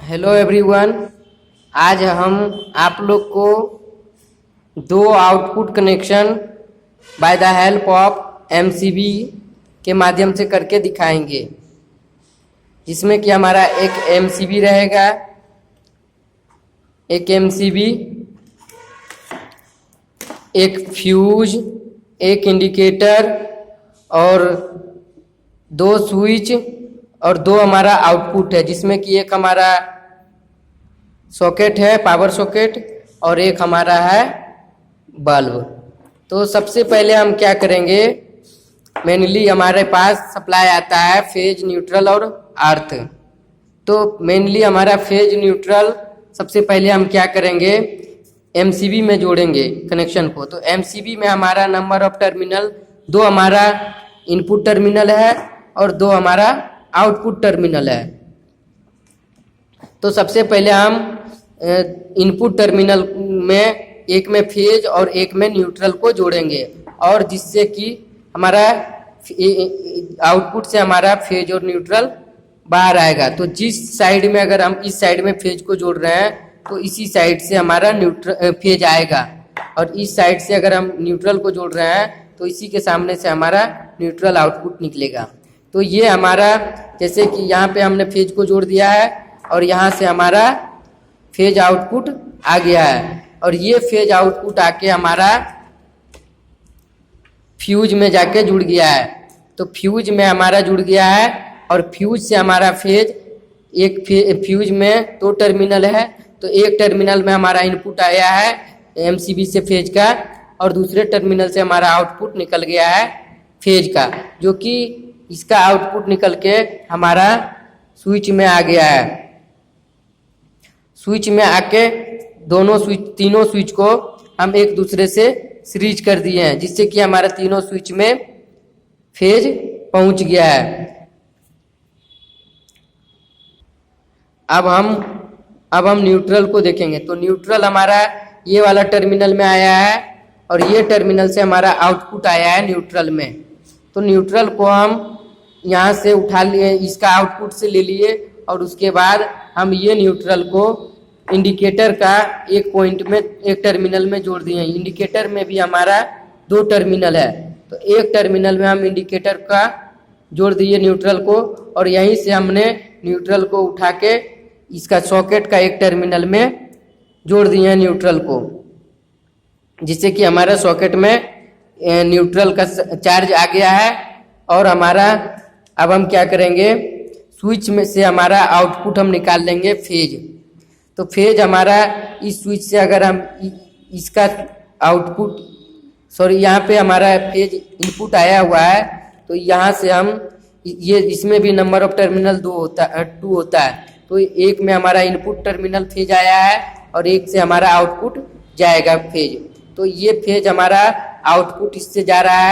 Hello everyone. आज हम आप लोग को दो output connection by the help of MCB के माध्यम से करके दिखाएंगे, जिसमें कि हमारा एक एमसीबी रहेगा, एक एमसीबी, एक फ्यूज, एक इंडिकेटर और दो स्विच और दो हमारा आउटपुट है, जिसमें कि एक हमारा सॉकेट है, पावर सॉकेट, और एक हमारा है बल्ब। तो सबसे पहले हम क्या करेंगे, मेनली हमारे पास सप्लाई आता है फेज, न्यूट्रल और अर्थ। तो मेनली हमारा फेज न्यूट्रल सबसे पहले हम क्या करेंगे, एमसीबी में जोड़ेंगे कनेक्शन को। तो एमसीबी में हमारा नंबर ऑफ टर्मिनल, दो हमारा इनपुट टर्मिनल है और दो हमारा आउटपुट टर्मिनल है। तो सबसे पहले हम इनपुट टर्मिनल में एक में फेज और एक में न्यूट्रल को जोड़ेंगे, और जिससे कि हमारा आउटपुट से हमारा फेज और न्यूट्रल बाहर आएगा। तो जिस साइड में अगर हम इस साइड में फेज को जोड़ रहे हैं तो इसी साइड से हमारा फेज आएगा, और इस साइड से अगर हम न्यूट्रल को जोड़ रहे हैं तो इसी के सामने से हमारा न्यूट्रल आउटपुट निकलेगा। तो ये हमारा, जैसे कि यहाँ पे हमने फेज को जोड़ दिया है और यहाँ से हमारा फेज आउटपुट आ गया है, और ये फेज आउटपुट आके हमारा फ्यूज में जाके जुड़ गया है। तो फ्यूज में हमारा जुड़ गया है, और फ्यूज से हमारा फेज, एक फ्यूज में दो टर्मिनल है, तो एक टर्मिनल में हमारा इनपुट आया है एमसीबी से फेज का, और दूसरे टर्मिनल से हमारा आउटपुट निकल गया है फेज का, जो कि इसका आउटपुट निकल के हमारा स्विच में आ गया है। स्विच में आके दोनों स्विच, तीनों स्विच को हम एक दूसरे से सीरीज कर दिए हैं, जिससे कि हमारा तीनों स्विच में फेज पहुंच गया है। अब हम न्यूट्रल को देखेंगे। तो न्यूट्रल हमारा ये वाला टर्मिनल में आया है, और ये टर्मिनल से हमारा आउटपुट आया है न्यूट्रल में। तो न्यूट्रल को हम यहाँ से उठा लिए, इसका आउटपुट से ले लिए, और उसके बाद हम ये न्यूट्रल को इंडिकेटर का एक पॉइंट में, एक टर्मिनल में जोड़ दिए। इंडिकेटर में भी हमारा दो टर्मिनल है, तो एक टर्मिनल में हम इंडिकेटर का जोड़ दिए न्यूट्रल को, और यहीं से हमने न्यूट्रल को उठा के इसका सॉकेट का एक टर्मिनल में जोड़ दिए न्यूट्रल को, जिससे कि हमारा सॉकेट में न्यूट्रल का चार्ज आ गया है। और हमारा अब हम क्या करेंगे, स्विच में से हमारा आउटपुट हम निकाल लेंगे फेज। तो फेज हमारा इस स्विच से, अगर हम इसका आउटपुट, सॉरी यहाँ पे हमारा फेज इनपुट आया हुआ है, तो यहाँ से हम ये, इसमें भी नंबर ऑफ टर्मिनल 2 होता है। तो एक में हमारा इनपुट टर्मिनल फेज आया है और एक से हमारा आउटपुट जाएगा फेज। तो ये फेज हमारा आउटपुट इससे जा रहा है।